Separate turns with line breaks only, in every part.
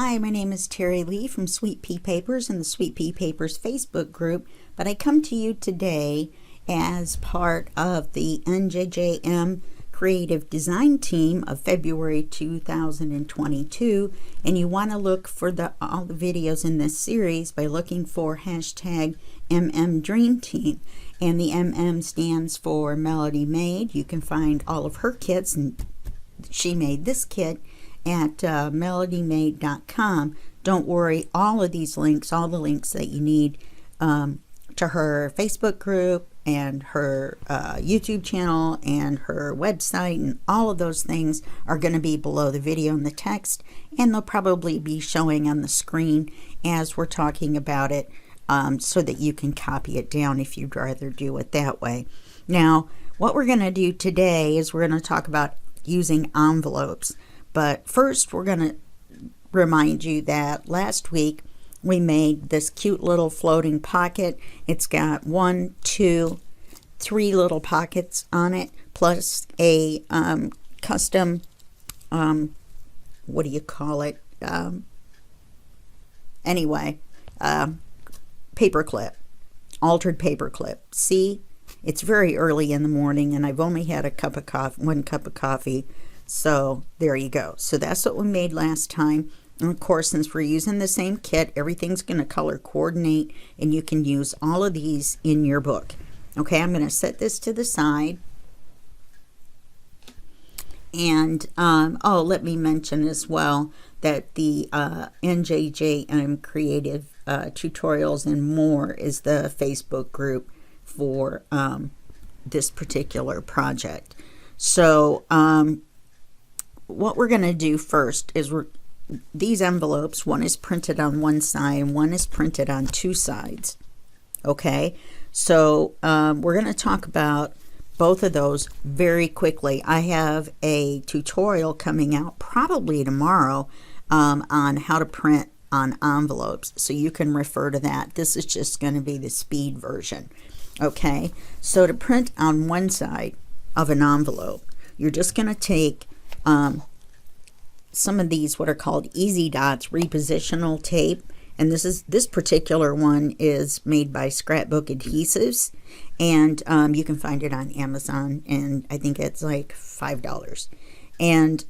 Hi, my name is Terry Lee from Sweet Pea Papers and the Sweet Pea Papers Facebook group, but I come to you today as part of the NJJM Creative Design Team of February 2022, and you want to look for all the videos in this series by looking for hashtag MMDreamTeam, and the MM stands for Melodi Made. You can find all of her kits, and she made this kit at melodimade.com. Don't worry, all of these links, all the links that you need to her Facebook group and her YouTube channel and her website and all of those things are going to be below the video in the text, and they'll probably be showing on the screen as we're talking about it, so that you can copy it down if you'd rather do it that way. Now, what we're going to do today is we're going to talk about using envelopes. But first, we're going to remind you that last week we made this cute little floating pocket. It's got 1, 2, 3 little pockets on it, plus a custom, what do you call it? Paper clip, altered paper clip. See, it's very early in the morning, and I've only had one cup of coffee. So there you go. So that's what we made last time. And of course, since we're using the same kit, everything's going to color coordinate, and you can use all of these in your book. Okay, I'm going to set this to the side. And let me mention as well that the NJJM Creative Tutorials and More is the Facebook group for this particular project. So what we're going to do first is these envelopes, one is printed on one side and one is printed on two sides. Okay, so we're going to talk about both of those very quickly. I have a tutorial coming out probably tomorrow on how to print on envelopes, so you can refer to that. This is just going to be the speed version. Okay, so to print on one side of an envelope, you're just going to take some of these, what are called easy dots repositional tape, and this particular one is made by Scrapbook Adhesives, and you can find it on Amazon, and I think it's like $5. And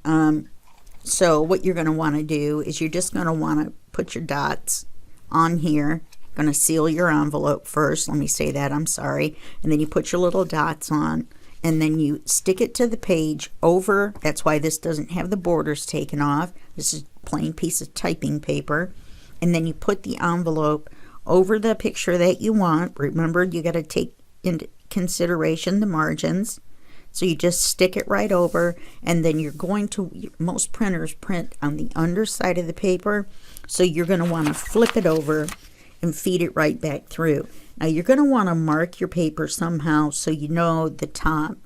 so what you're going to want to do is you're just going to want to put your dots on here. Going to seal your envelope first. Let me say that, I'm sorry. And then you put your little dots on, and then you stick it to the page over. That's why this doesn't have the borders taken off. This is a plain piece of typing paper. And then you put the envelope over the picture that you want. Remember, you got to take into consideration the margins. So you just stick it right over, and then you're going to, most printers print on the underside of the paper, so you're going to want to flip it over and feed it right back through. Now you're going to want to mark your paper somehow so you know the top,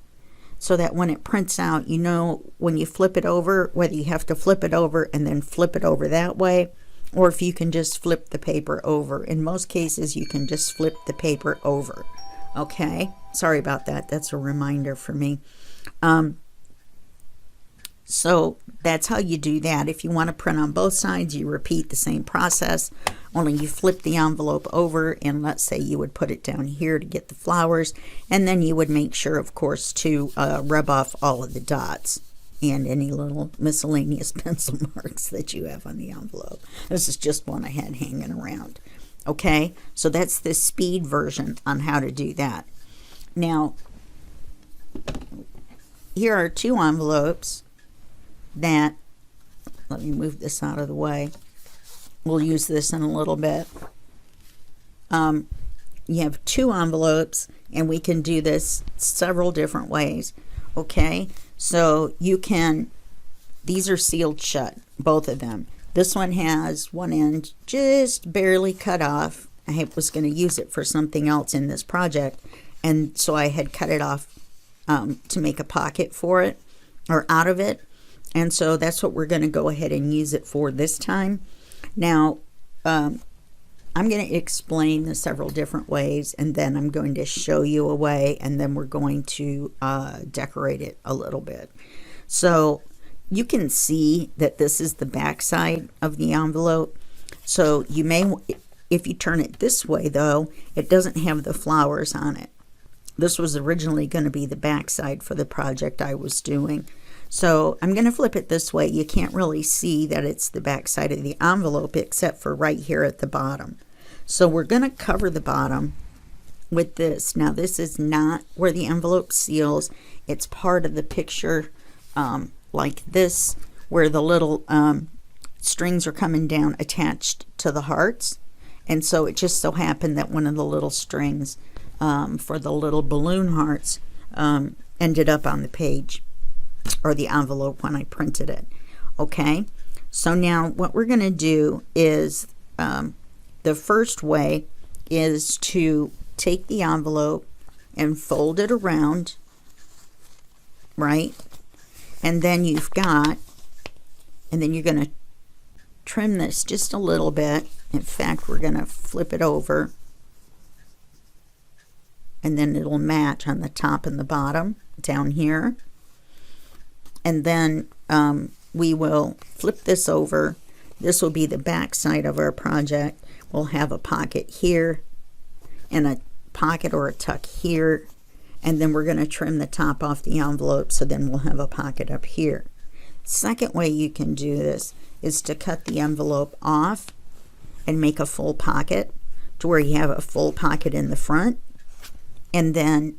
so that when it prints out, you know when you flip it over whether you have to flip it over and then flip it over that way, or if you can just flip the paper over. In most cases, you can just flip the paper over. Okay, sorry about that. That's a reminder for me. So that's how you do that. If you want to print on both sides, you repeat the same process, only you flip the envelope over, and let's say you would put it down here to get the flowers, and then you would make sure, of course, to rub off all of the dots and any little miscellaneous pencil marks that you have on the envelope. This is just one I had hanging around. Okay, so that's the speed version on how to do that. Now, here are two envelopes that, let me move this out of the way. We'll use this in a little bit. You have two envelopes, and we can do this several different ways. Okay, so you can, these are sealed shut, both of them. This one has one end just barely cut off. I was going to use it for something else in this project, and so I had cut it off to make a pocket for it, or out of it. And so that's what we're going to go ahead and use it for this time. Now, I'm going to explain the several different ways, and then I'm going to show you a way, and then we're going to decorate it a little bit. So you can see that this is the back side of the envelope. So you may, if you turn it this way though, it doesn't have the flowers on it. This was originally going to be the back side for the project I was doing. So I'm going to flip it this way. You can't really see that it's the back side of the envelope except for right here at the bottom. So we're going to cover the bottom with this. Now this is not where the envelope seals. It's part of the picture like this, where the little strings are coming down attached to the hearts. And so it just so happened that one of the little strings for the little balloon hearts ended up on the page or the envelope when I printed it. Okay, so now what we're going to do is the first way is to take the envelope and fold it around, right? And then you've got, and then you're going to trim this just a little bit. In fact, we're going to flip it over, and then it'll match on the top and the bottom down here. And then we will flip this over. This will be the back side of our project. We'll have a pocket here and a pocket or a tuck here, and then we're going to trim the top off the envelope, so then we'll have a pocket up here. Second way you can do this is to cut the envelope off and make a full pocket to where you have a full pocket in the front, and then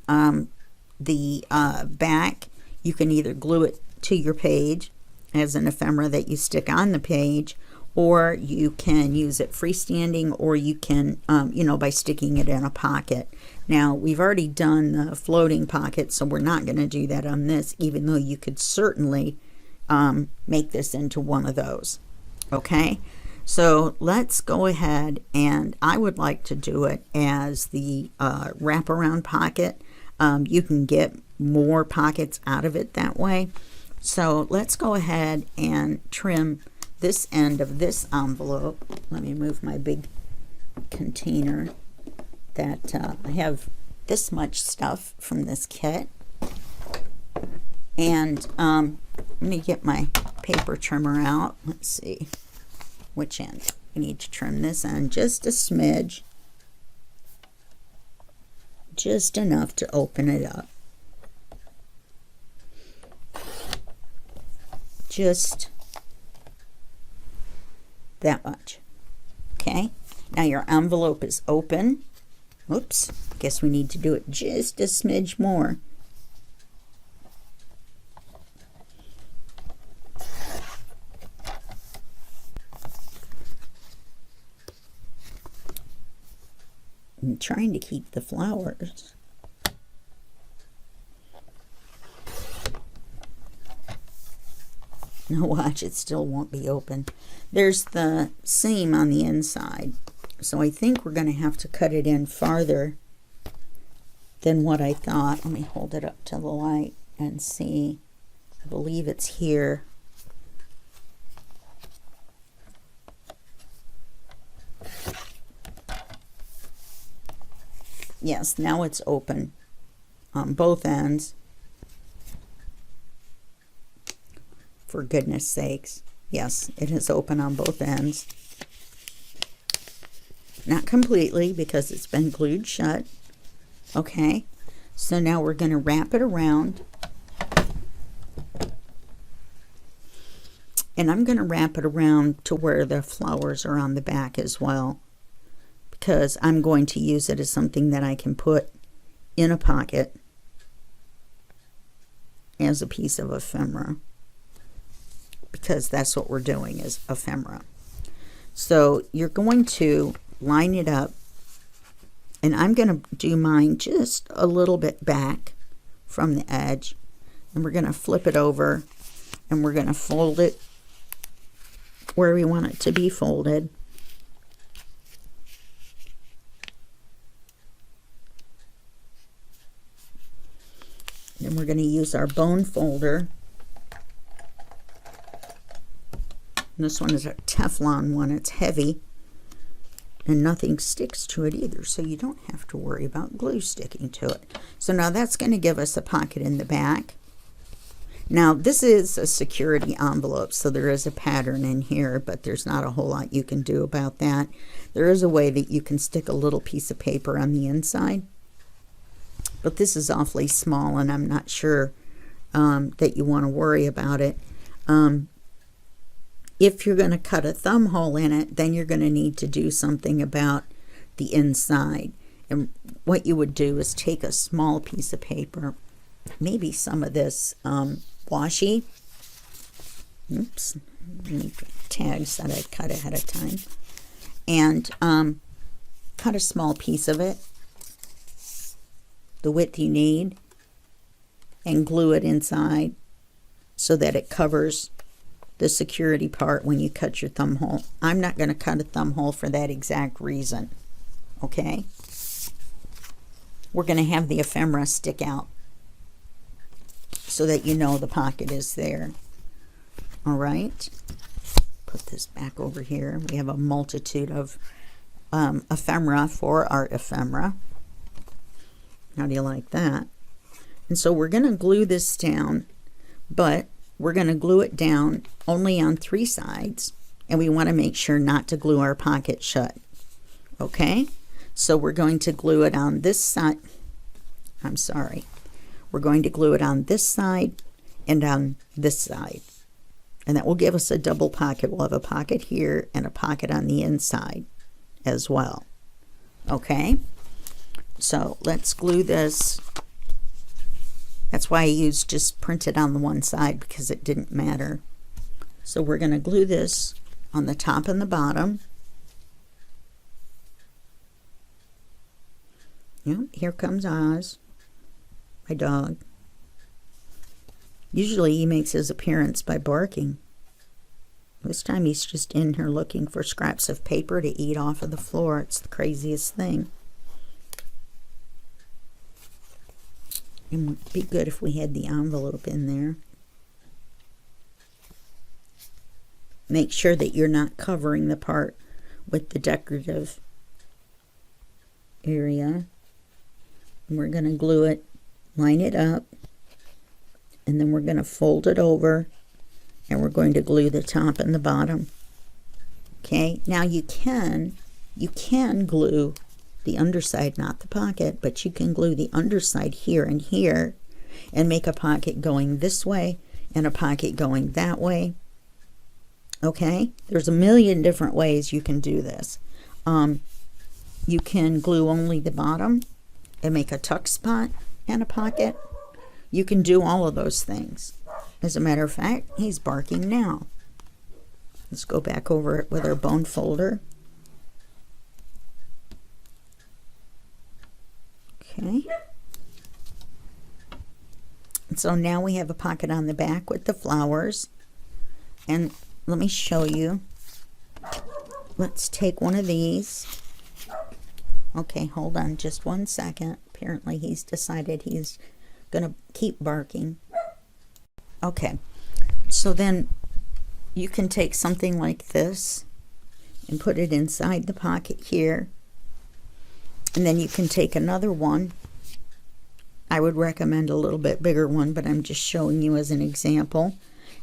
the back you can either glue it to your page as an ephemera that you stick on the page, or you can use it freestanding, or you can you know, by sticking it in a pocket. Now we've already done the floating pocket, so we're not going to do that on this, even though you could certainly make this into one of those. Okay, so let's go ahead, and I would like to do it as the wraparound pocket. You can get more pockets out of it that way. So let's go ahead and trim this end of this envelope. Let me move my big container that I have this much stuff from this kit. And I'm going to get my paper trimmer out. Let's see which end. I need to trim this end just a smidge, just enough to open it up. Just that much. Okay, now your envelope is open. Oops, guess we need to do it just a smidge more. I'm trying to keep the flowers. Now watch, it still won't be open. There's the seam on the inside, so I think we're going to have to cut it in farther than what I thought. Let me hold it up to the light and see. I believe it's here. Yes, now it's open on both ends. For goodness sakes. Yes, it is open on both ends. Not completely because it's been glued shut. Okay, so now we're going to wrap it around. And I'm going to wrap it around to where the flowers are on the back as well, because I'm going to use it as something that I can put in a pocket as a piece of ephemera, because that's what we're doing, is ephemera. So you're going to line it up, and I'm going to do mine just a little bit back from the edge, and we're going to flip it over, and we're going to fold it where we want it to be folded. Then we're going to use our bone folder. This one is a Teflon one. It's heavy, and nothing sticks to it either, so you don't have to worry about glue sticking to it. So now that's going to give us a pocket in the back. Now, this is a security envelope, so there is a pattern in here, but there's not a whole lot you can do about that. There is a way that you can stick a little piece of paper on the inside, but this is awfully small, and I'm not sure that you want to worry about it. If you're going to cut a thumb hole in it, then you're going to need to do something about the inside. And what you would do is take a small piece of paper, maybe some of this washi. Oops, tags that I cut ahead of time. And cut a small piece of it, the width you need, and glue it inside so that it covers the security part when you cut your thumb hole. I'm not going to cut a thumb hole for that exact reason. Okay? We're going to have the ephemera stick out so that you know the pocket is there. All right? Put this back over here. We have a multitude of ephemera for our ephemera. How do you like that? And so we're going to glue this down, but we're going to glue it down only on 3 sides, and we want to make sure not to glue our pocket shut. Okay? So we're going to glue it on this side. I'm sorry. We're going to glue it on this side and on this side. And that will give us a double pocket. We'll have a pocket here and a pocket on the inside as well. Okay? So let's glue this. That's why I used just printed on the one side, because it didn't matter. So we're going to glue this on the top and the bottom. Yep, here comes Oz, my dog. Usually he makes his appearance by barking. This time he's just in here looking for scraps of paper to eat off of the floor. It's the craziest thing. It would be good if we had the envelope in there. Make sure that you're not covering the part with the decorative area. And we're going to glue it, line it up, and then we're going to fold it over, and we're going to glue the top and the bottom. Okay, now you can glue the underside, not the pocket, but you can glue the underside here and here and make a pocket going this way and a pocket going that way. Okay, there's a million different ways you can do this. You can glue only the bottom and make a tuck spot and a pocket. You can do all of those things. As a matter of fact, he's barking now. Let's go back over it with our bone folder. Okay. And so now we have a pocket on the back with the flowers. And let me show you. Let's take one of these. Okay, hold on just one second. Apparently he's decided he's going to keep barking. Okay, so then you can take something like this and put it inside the pocket here. And then you can take another one. I would recommend a little bit bigger one, but I'm just showing you as an example.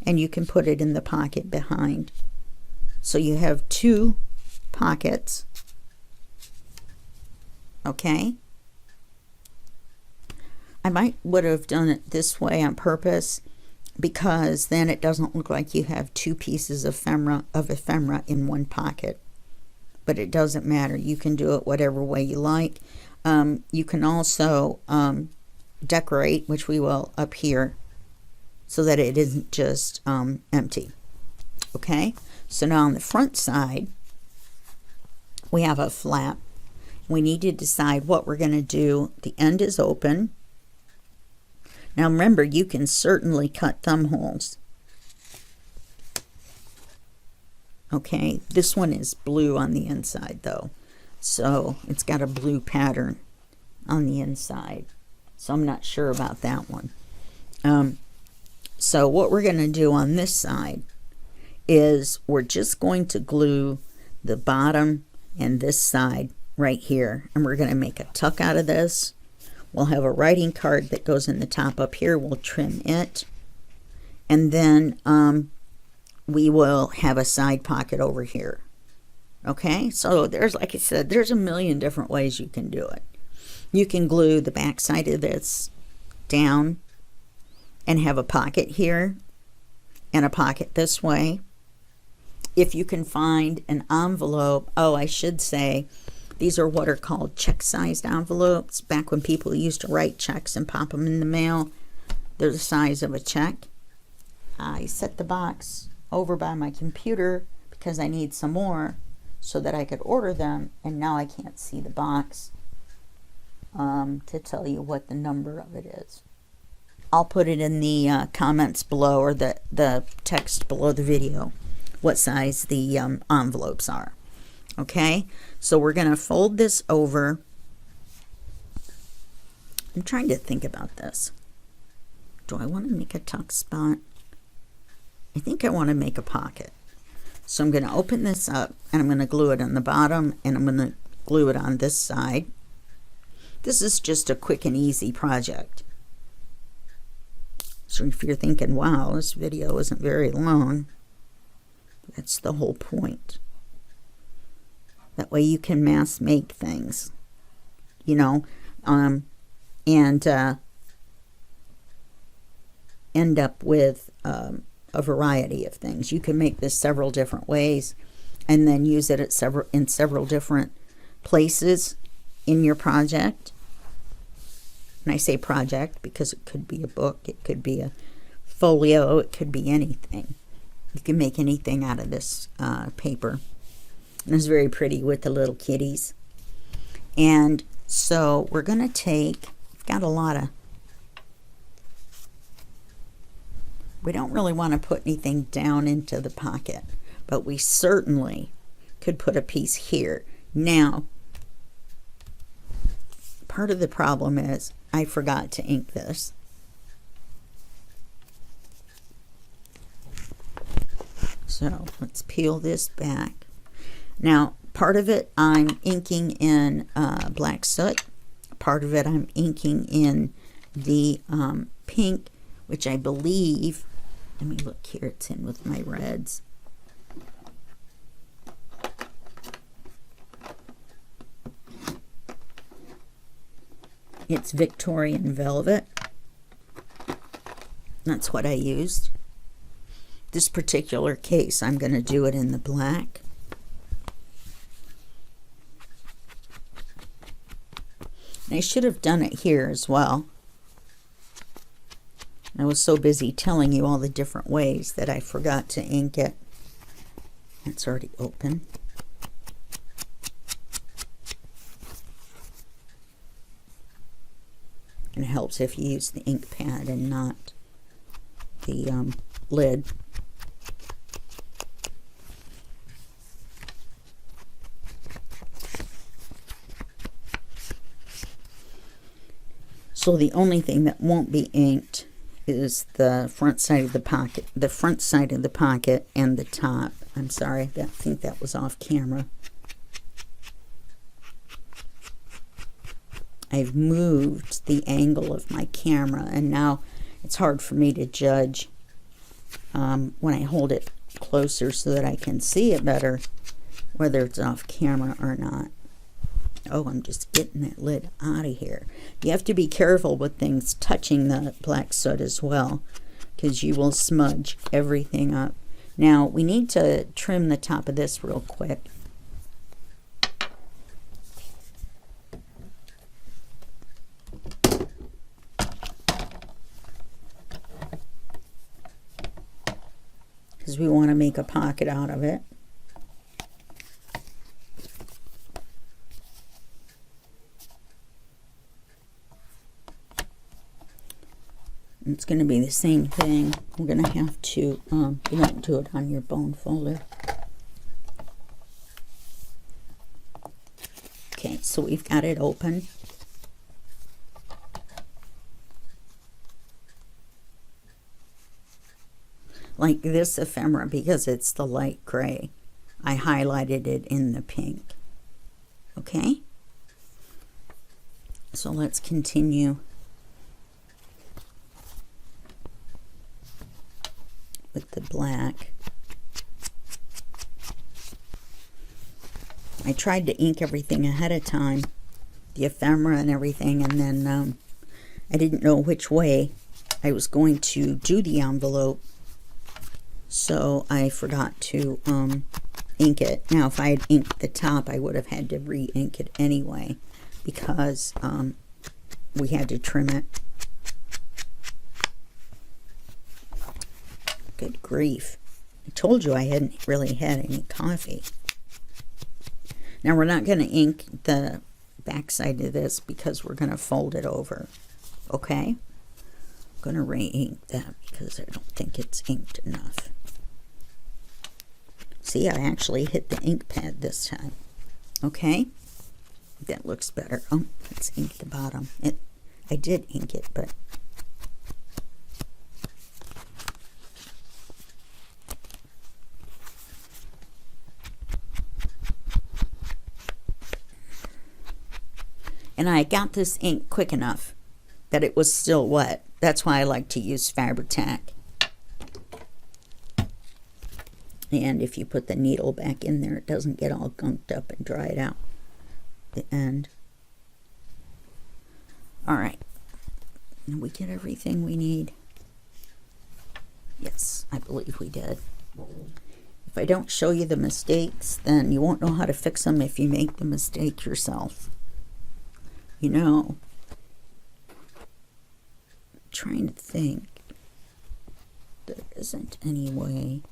And you can put it in the pocket behind. So you have 2 pockets. Okay? I would have done it this way on purpose, because then it doesn't look like you have 2 pieces of ephemera in one pocket. But it doesn't matter. You can do it whatever way you like. You can also decorate, which we will up here, so that it isn't just empty. Okay? So now on the front side, we have a flap. We need to decide what we're going to do. The end is open. Now remember, you can certainly cut thumb holes. Okay, this one is blue on the inside though, so it's got a blue pattern on the inside, so I'm not sure about that one. So what we're going to do on this side is we're just going to glue the bottom and this side right here, and we're going to make a tuck out of this. We'll have a writing card that goes in the top up here. We'll trim it, And then we will have a side pocket over here. Okay, so there's, like I said, there's a million different ways you can do it. You can glue the back side of this down and have a pocket here and a pocket this way. If you can find an envelope, oh, I should say, these are what are called check-sized envelopes. Back when people used to write checks and pop them in the mail, they're the size of a check. I set the box over by my computer because I need some more so that I could order them, and now I can't see the box to tell you what the number of it is. I'll put it in the comments below, or the text below the video, what size the envelopes are. Okay, so we're going to fold this over. I'm trying to think about this. Do I want to make a tuck spot? I think I want to make a pocket. So I'm going to open this up, and I'm going to glue it on the bottom, and I'm going to glue it on this side. This is just a quick and easy project. So if you're thinking, wow, this video isn't very long, that's the whole point. That way you can mass make things, you know, and end up with a variety of things. You can make this several different ways and then use it at several different places in your project. And I say project because it could be a book, it could be a folio, it could be anything. You can make anything out of this paper. And it's very pretty with the little kitties. And so we're going to take, I've got a lot of, we don't really want to put anything down into the pocket, but we certainly could put a piece here. Now, part of the problem is I forgot to ink this. So let's peel this back. Now, part of it I'm inking in black soot. Part of it I'm inking in the pink, which I believe, let me look here, it's in with my reds. It's Victorian Velvet. That's what I used. This particular case, I'm going to do it in the black. And I should have done it here as well. I was so busy telling you all the different ways that I forgot to ink it. It's already open. And it helps if you use the ink pad and not the lid. So the only thing that won't be inked is the front side of the pocket, and the top. I'm sorry, I think that was off camera. I've moved the angle of my camera, and now it's hard for me to judge when I hold it closer so that I can see it better, whether it's off camera or not. Oh, I'm just getting that lid out of here. You have to be careful with things touching the black soot as well, because you will smudge everything up. Now, we need to trim the top of this real quick. Because we want to make a pocket out of it. It's going to be the same thing. We're going to have to, you don't do it on your bone folder. Okay, so we've got it open. Like this ephemera, because it's the light gray, I highlighted it in the pink. Okay? So let's continue. tried to ink everything ahead of time, the ephemera and everything, and then I didn't know which way I was going to do the envelope, so I forgot to ink it. Now, if I had inked the top, I would have had to re-ink it anyway, because we had to trim it. Good grief. I told you I hadn't really had any coffee. Now, we're not going to ink the back side of this because we're going to fold it over. Okay? I'm going to re-ink that because I don't think it's inked enough. See, I actually hit the ink pad this time. Okay? That looks better. Oh, let's ink the bottom. I did ink it, but... And I got this ink quick enough that it was still wet. That's why I like to use Fabri-Tac. And if you put the needle back in there, it doesn't get all gunked up and dried out the end. All right. Did we get everything we need? Yes, I believe we did. If I don't show you the mistakes, then you won't know how to fix them if you make the mistake yourself. You know, I'm trying to think. There isn't any way.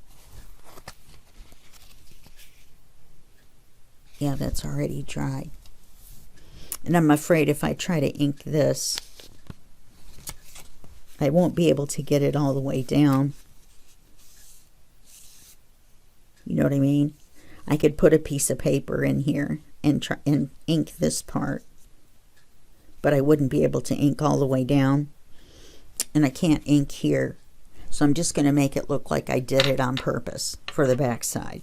Yeah, that's already dried. And I'm afraid if I try to ink this, I won't be able to get it all the way down. You know what I mean? I could put a piece of paper in here and try and ink this part, but I wouldn't be able to ink all the way down. And I can't ink here. So I'm just going to make it look like I did it on purpose for the back side.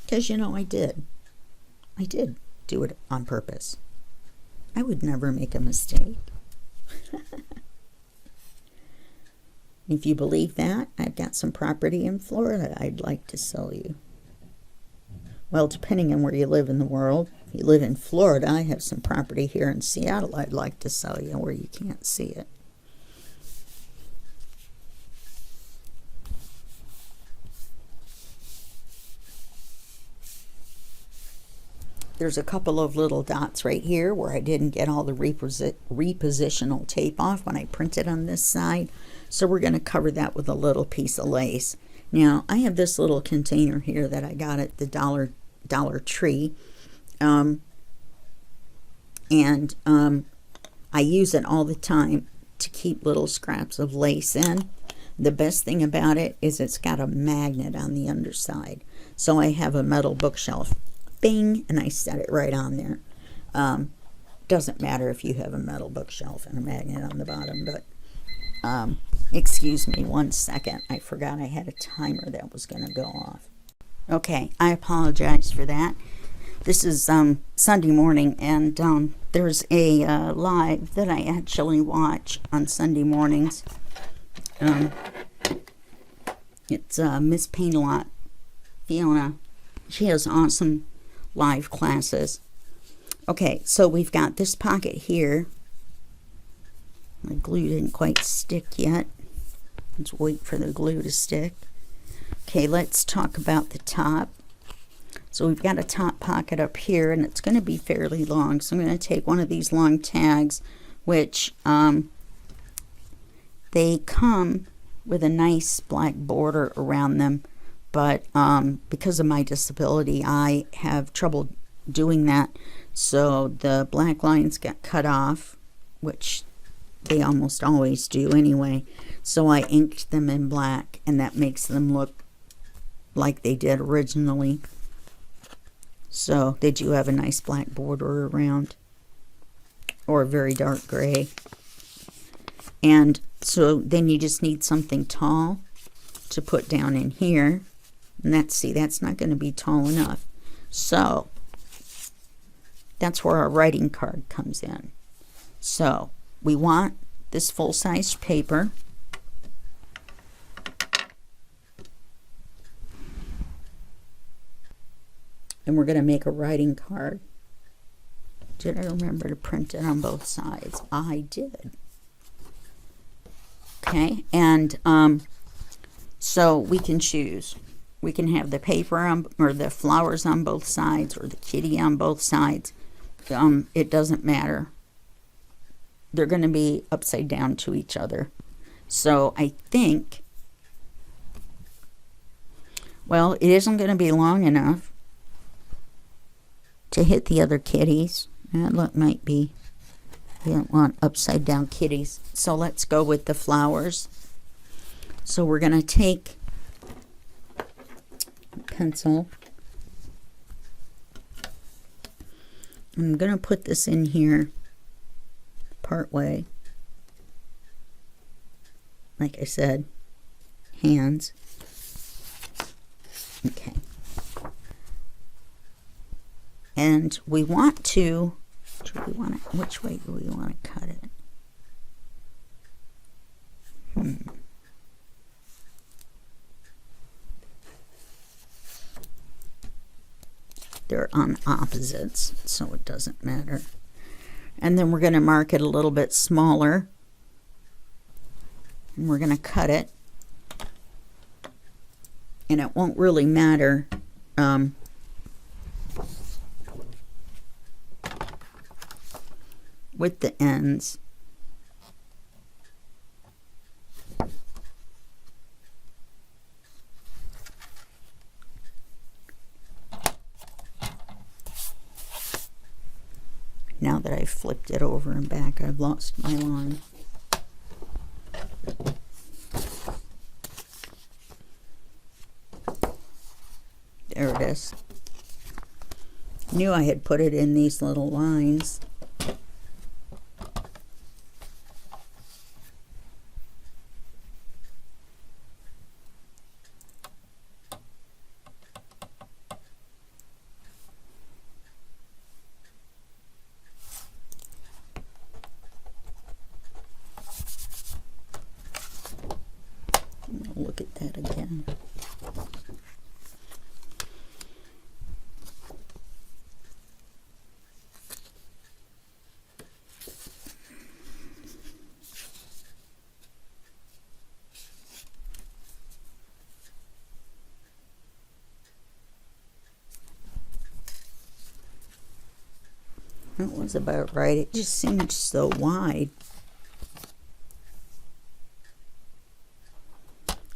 Because, you know, I did. I did do it on purpose. I would never make a mistake. If you believe that, I've got some property in Florida I'd like to sell you. Well, depending on where you live in the world. If you live in Florida, I have some property here in Seattle I'd like to sell you where you can't see it. There's a couple of little dots right here where I didn't get all the repositional tape off when I printed on this side. So we're going to cover that with a little piece of lace. Now, I have this little container here that I got at the Dollar Tree. I use it all the time to keep little scraps of lace in. The best thing about it is it's got a magnet on the underside. So I have a metal bookshelf. Bing, and I set it right on there. Doesn't matter if you have a metal bookshelf and a magnet on the bottom, but excuse me 1 second. I forgot I had a timer that was going to go off. Okay, I apologize for that. This is Sunday morning, and there's a live that I actually watch on Sunday mornings. It's Miss Paint-A-Lot, Fiona. She has awesome live classes. Okay, so we've got this pocket here. The glue didn't quite stick yet. Let's wait for the glue to stick. Okay, let's talk about the top. So we've got a top pocket up here, and it's going to be fairly long. So I'm going to take one of these long tags, which they come with a nice black border around them. But because of my disability, I have trouble doing that. So the black lines got cut off, which they almost always do anyway. So I inked them in black, and that makes them look like they did originally. So they do have a nice black border around, or a very dark gray. And so then you just need something tall to put down in here. And that's not going to be tall enough. So that's where our writing card comes in. So we want this full-size paper. And we're going to make a writing card. Did I remember to print it on both sides? I did. Okay, and so we can choose. We can have the paper on, or the flowers on both sides, or the kitty on both sides. It doesn't matter. They're going to be upside down to each other. So I think, well, it isn't going to be long enough to hit the other kitties. That look might be, we don't want upside down kitties. So let's go with the flowers. So we're going to take a pencil. I'm going to put this in here part way. Like I said, hands. Okay. And we want to, which way do we want to cut it? They're on opposites, so it doesn't matter. And then we're going to mark it a little bit smaller. And we're going to cut it. And it won't really matter with the ends. Now that I've flipped it over and back, I've lost my line. There it is. Knew I had put it in these little lines. Look at that again. That was about right. It just seemed so wide.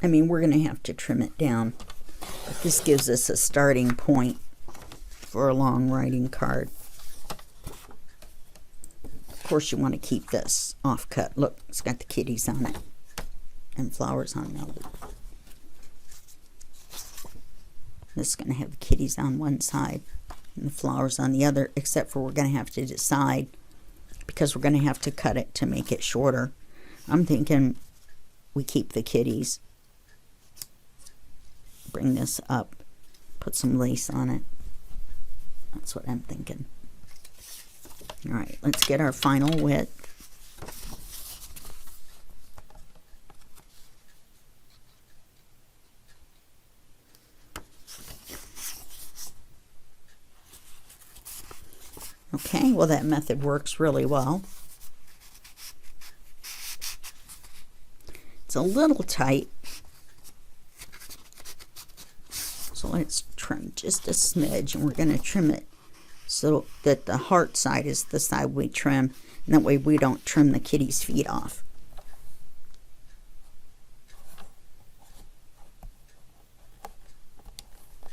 I mean, we're going to have to trim it down. But this gives us a starting point for a long writing card. Of course, you want to keep this off-cut. Look, it's got the kitties on it and flowers on Melodi. This is going to have the kitties on one side and the flowers on the other, except for we're going to have to decide, because we're going to have to cut it to make it shorter. I'm thinking we keep the kitties. Bring this up, put some lace on it. That's what I'm thinking. All right, let's get our final width. Okay, well, that method works really well. It's a little tight. So let's trim just a smidge, and we're going to trim it so that the heart side is the side we trim, and that way we don't trim the kitty's feet off.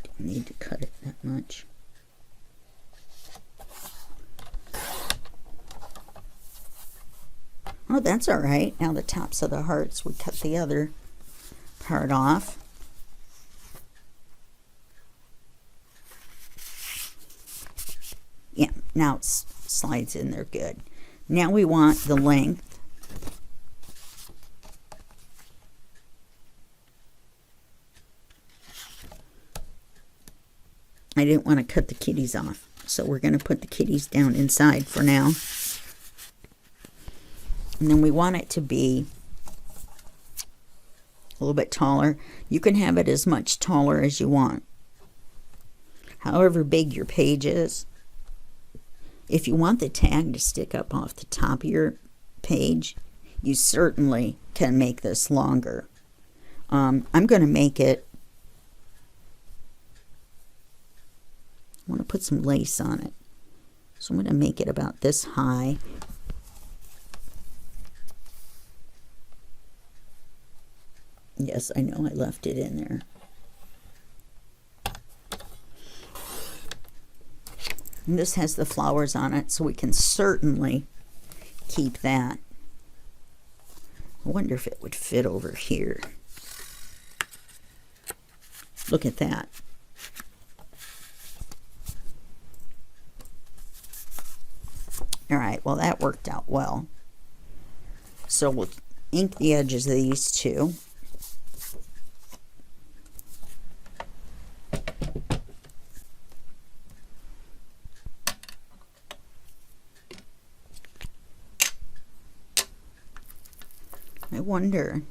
Don't need to cut it that much. Oh, that's all right. Now the tops of the hearts, we cut the other part off. Yeah, now it slides in there good. Now we want the length. I didn't want to cut the kitties off, so we're going to put the kitties down inside for now. And then we want it to be a little bit taller. You can have it as much taller as you want. however big your page is. If you want the tag to stick up off the top of your page, you certainly can make this longer. I'm going to make it, I want to put some lace on it. So I'm going to make it about this high. Yes, I know I left it in there. And this has the flowers on it, so we can certainly keep that. I wonder if it would fit over here. Look at that. All right, well, that worked out well. So we'll ink the edges of these two. I wonder.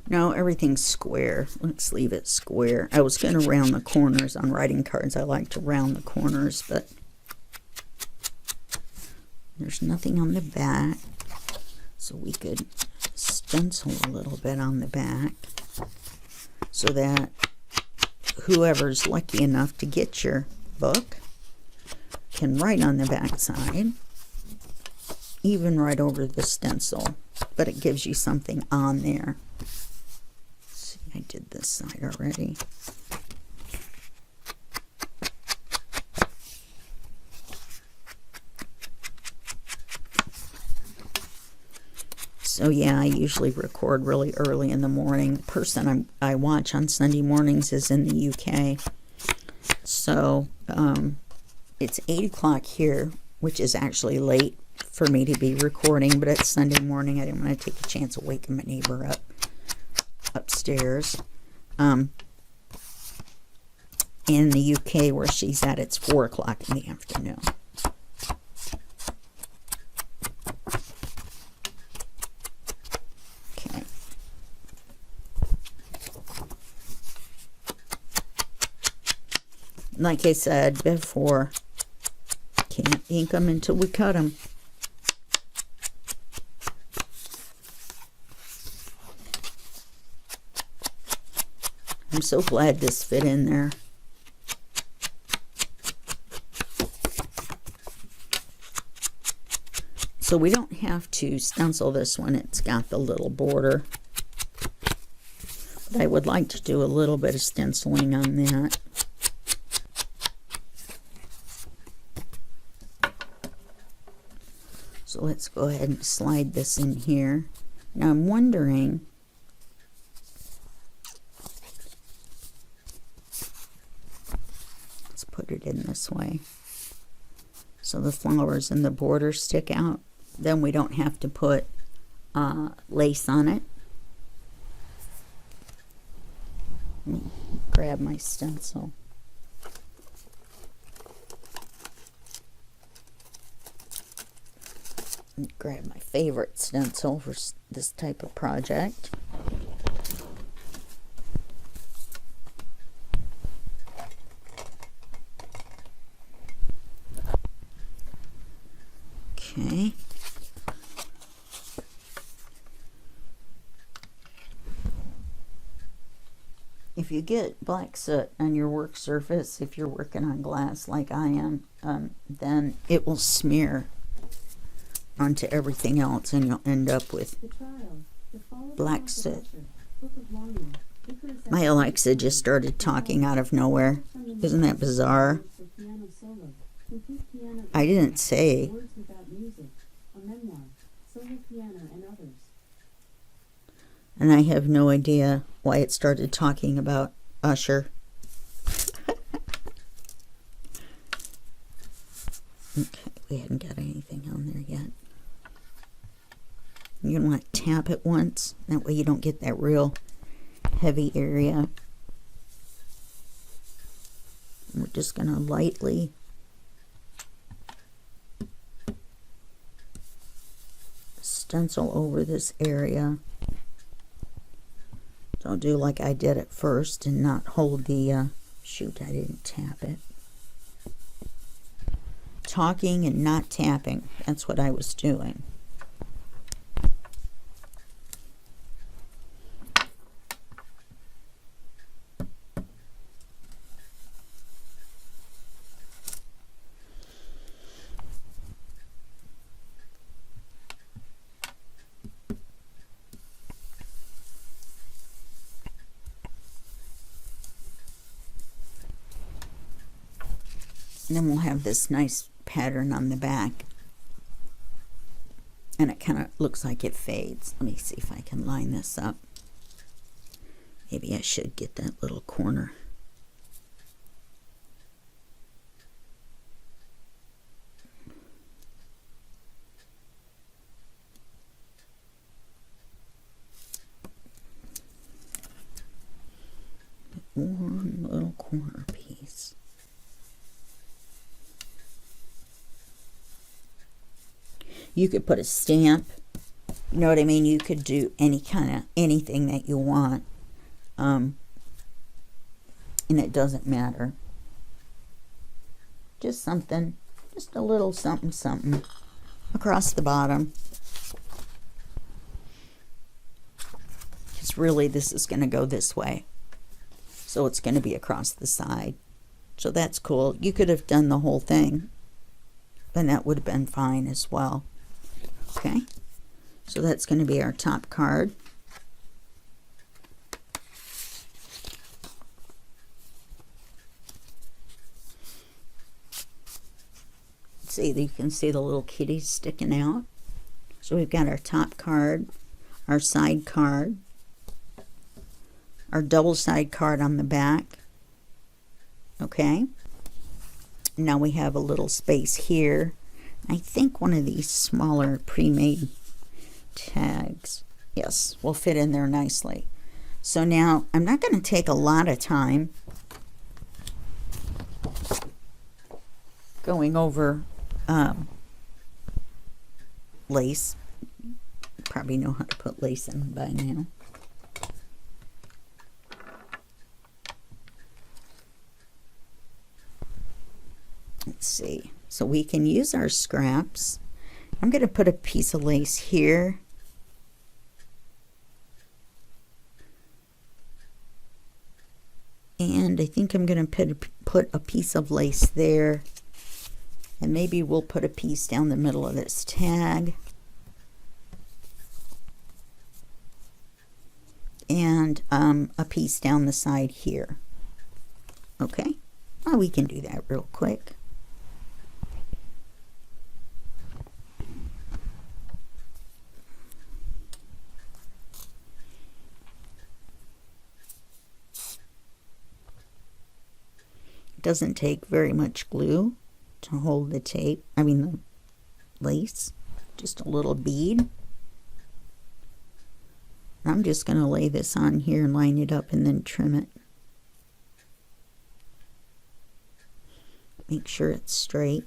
No, everything's square. Let's leave it square. I was going to round the corners on writing cards. I like to round the corners, but there's nothing on the back. So we could stencil a little bit on the back so that whoever's lucky enough to get your book can write on the back side, even right over the stencil, but it gives you something on there. Let's see, I did this side already. So yeah, I usually record really early in the morning. The person I watch on Sunday mornings is in the UK. So it's 8 o'clock here, which is actually late for me to be recording, but it's Sunday morning. I didn't want to take a chance of waking my neighbor up upstairs. In the UK where she's at, it's 4 o'clock in the afternoon. Like I said before, can't ink them until we cut them. I'm so glad this fit in there. So we don't have to stencil this one. It's got the little border. But I would like to do a little bit of stenciling on that. So let's go ahead and slide this in here. Now I'm wondering, let's put it in this way so the flowers and the border stick out. Then we don't have to put lace on it. Let me grab my stencil. And grab my favorite stencil for this type of project. Okay. If you get black soot on your work surface, if you're working on glass like I am, then it will smear onto everything else and you'll end up with black soot. My Alexa just started talking out of nowhere. Isn't that bizarre? I didn't say. And I have no idea why it started talking about Usher. Okay, we hadn't got anything on there yet. You're going to want to tap it once. That way you don't get that real heavy area. And we're just going to lightly stencil over this area. So I'll do like I did at first and not hold the Shoot, I didn't tap it. Talking and not tapping. That's what I was doing. And then we'll have this nice pattern on the back. And it kind of looks like it fades. Let me see if I can line this up. Maybe I should get that little corner. One little corner piece. You could put a stamp, you know what I mean? You could do anything that you want, and it doesn't matter. Just something, just a little something something across the bottom. Because really this is going to go this way, so it's going to be across the side. So that's cool. You could have done the whole thing, and that would have been fine as well. Okay, so that's going to be our top card. See, you can see the little kitties sticking out. So we've got our top card, our side card, our double side card on the back. Okay, now we have a little space here. I think one of these smaller pre-made tags, yes, will fit in there nicely. So now I'm not going to take a lot of time going over lace. Probably know how to put lace in by now. Let's see. So we can use our scraps. I'm going to put a piece of lace here. And I think I'm going to put a piece of lace there. And maybe we'll put a piece down the middle of this tag. And a piece down the side here. Okay? Well, we can do that real quick. Doesn't take very much glue to hold the tape, the lace, just a little bead. I'm just going to lay this on here and line it up and then trim it. Make sure it's straight.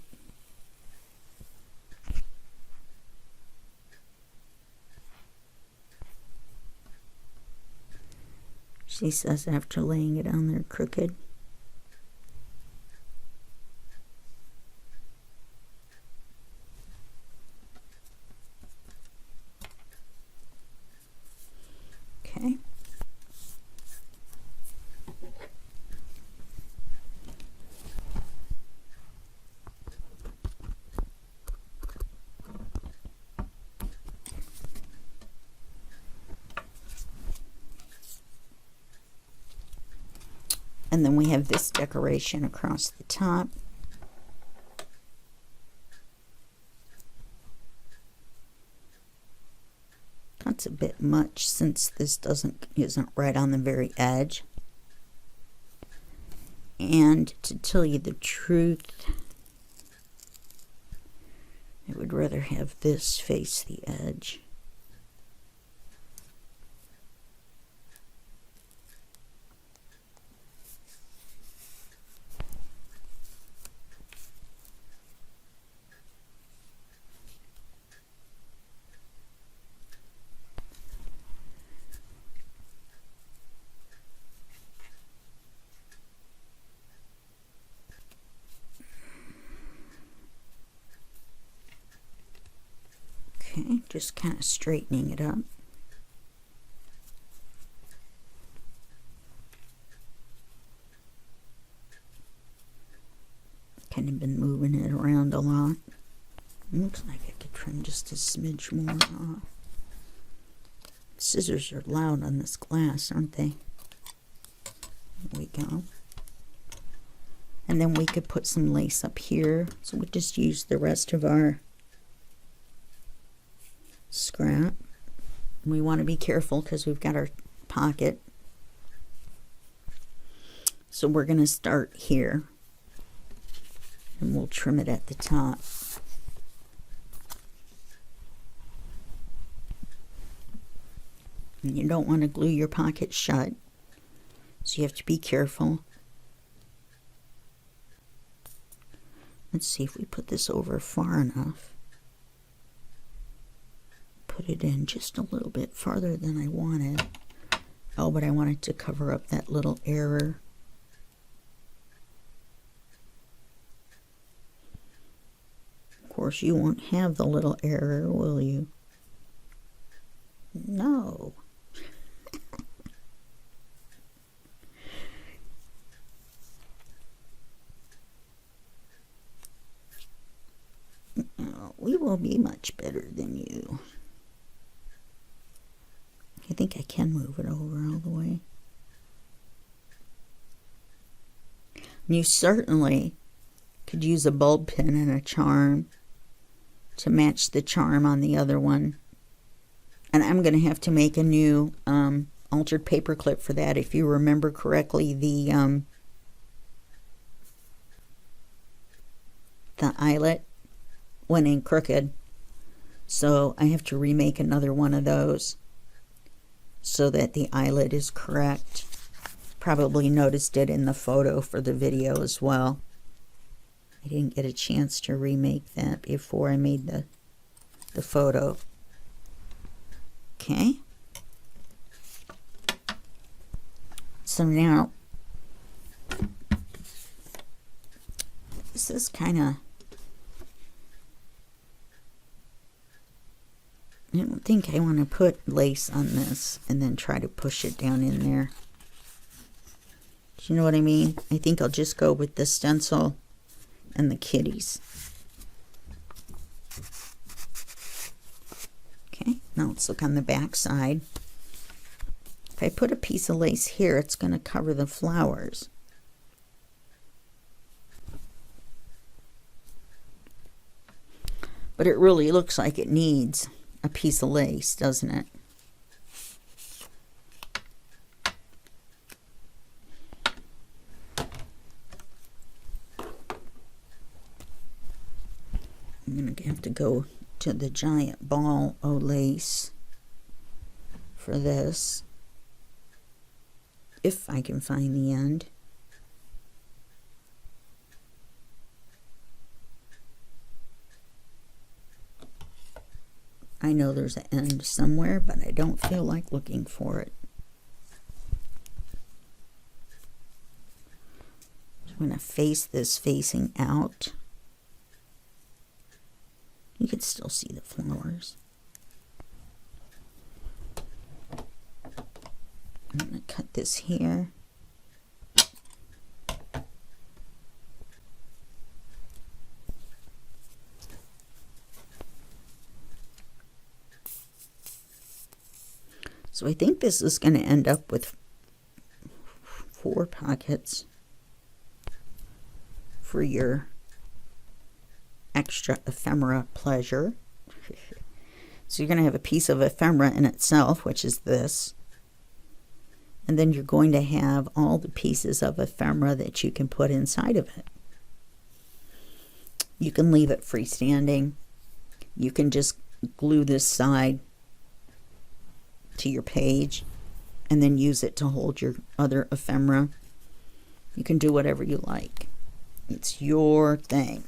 She says after laying it on there crooked. Okay. And then we have this decoration across the top. That's a bit much since this isn't right on the very edge. And to tell you the truth, I would rather have this face the edge. Okay, just kind of straightening it up. Kind of been moving it around a lot. Looks like I could trim just a smidge more off. Scissors are loud on this glass, aren't they? There we go. And then we could put some lace up here. So we'll just use the rest of our scrap. We want to be careful because we've got our pocket. So we're going to start here. And we'll trim it at the top. And you don't want to glue your pocket shut. So you have to be careful. Let's see if we put this over far enough. Put it in just a little bit farther than I wanted. Oh, but I wanted to cover up that little error. Of course, you won't have the little error, will you? No. We will be much better than you. I think I can move it over all the way. And you certainly could use a bulb pin and a charm to match the charm on the other one. And I'm going to have to make a new altered paper clip for that. If you remember correctly, the eyelet went in crooked. So I have to remake another one of those so that the eyelet is correct. Probably noticed it in the photo for the video as well. I didn't get a chance to remake that before I made the photo. Okay. So now, this is kind of, I don't think I want to put lace on this and then try to push it down in there. Do you know what I mean? I think I'll just go with the stencil and the kitties. Okay, now let's look on the back side. If I put a piece of lace here, it's going to cover the flowers. But it really looks like it needs a piece of lace, doesn't it? I'm going to have to go to the giant ball of lace for this, if I can find the end. I know there's an end somewhere, but I don't feel like looking for it. I'm going to face this facing out. You can still see the flowers. I'm going to cut this here. So I think this is going to end up with 4 pockets for your extra ephemera pleasure. So you're going to have a piece of ephemera in itself, which is this. And then you're going to have all the pieces of ephemera that you can put inside of it. You can leave it freestanding. You can just glue this side to your page and then use it to hold your other ephemera. You can do whatever you like. It's your thing.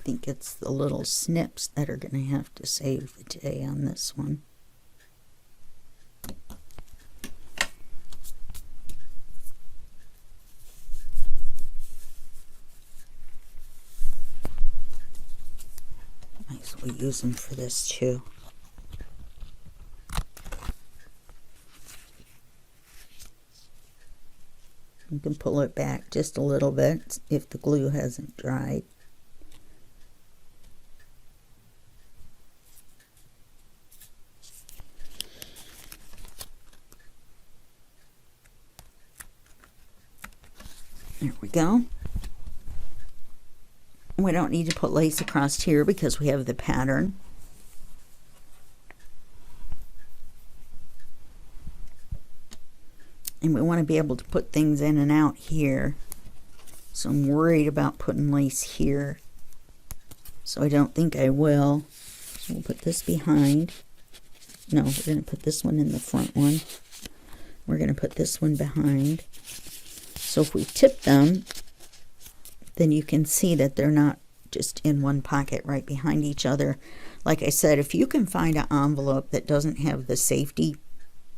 think it's the little snips that are going to have to save the day on this one. Might as well use them for this too. You can pull it back just a little bit if the glue hasn't dried. There we go. We don't need to put lace across here because we have the pattern. And we want to be able to put things in and out here. So I'm worried about putting lace here. So I don't think I will. So we'll put this behind. No, we're going to put this one in the front one. We're going to put this one behind. So if we tip them, then you can see that they're not just in one pocket right behind each other. Like I said, if you can find an envelope that doesn't have the safety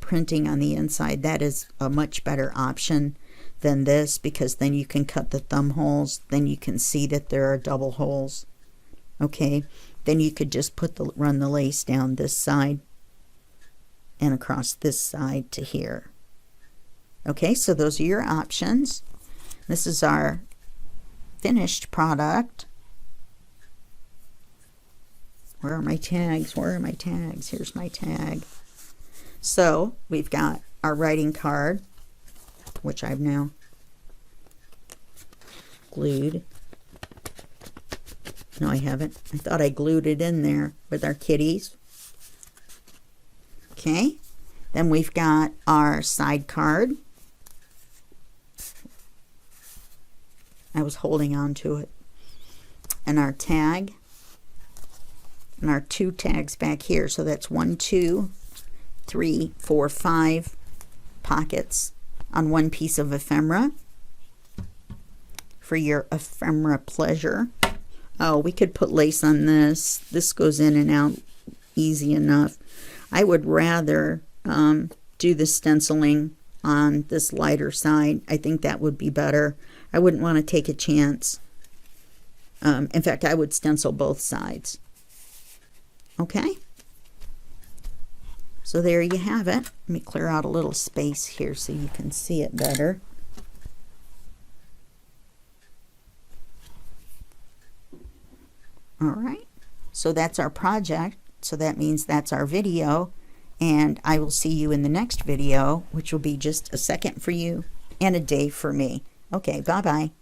printing on the inside, that is a much better option than this, because then you can cut the thumb holes, then you can see that there are double holes. Okay, then you could just run the lace down this side and across this side to here. Okay, so those are your options. This is our finished product. Where are my tags? Where are my tags? Here's my tag. So we've got our writing card, which I've now glued. No, I haven't. I thought I glued it in there with our kitties. Okay, then we've got our side card. I was holding on to it. And our tag. And our 2 tags back here. So that's 1, 2, 3, 4, 5 pockets on one piece of ephemera for your ephemera pleasure. Oh, we could put lace on this. This goes in and out easy enough. I would rather do the stenciling on this lighter side. I think that would be better. I wouldn't want to take a chance. In fact, I would stencil both sides. Okay? So there you have it. Let me clear out a little space here so you can see it better. All right. So that's our project. So that means that's our video. And I will see you in the next video, which will be just a second for you and a day for me. Okay, bye-bye.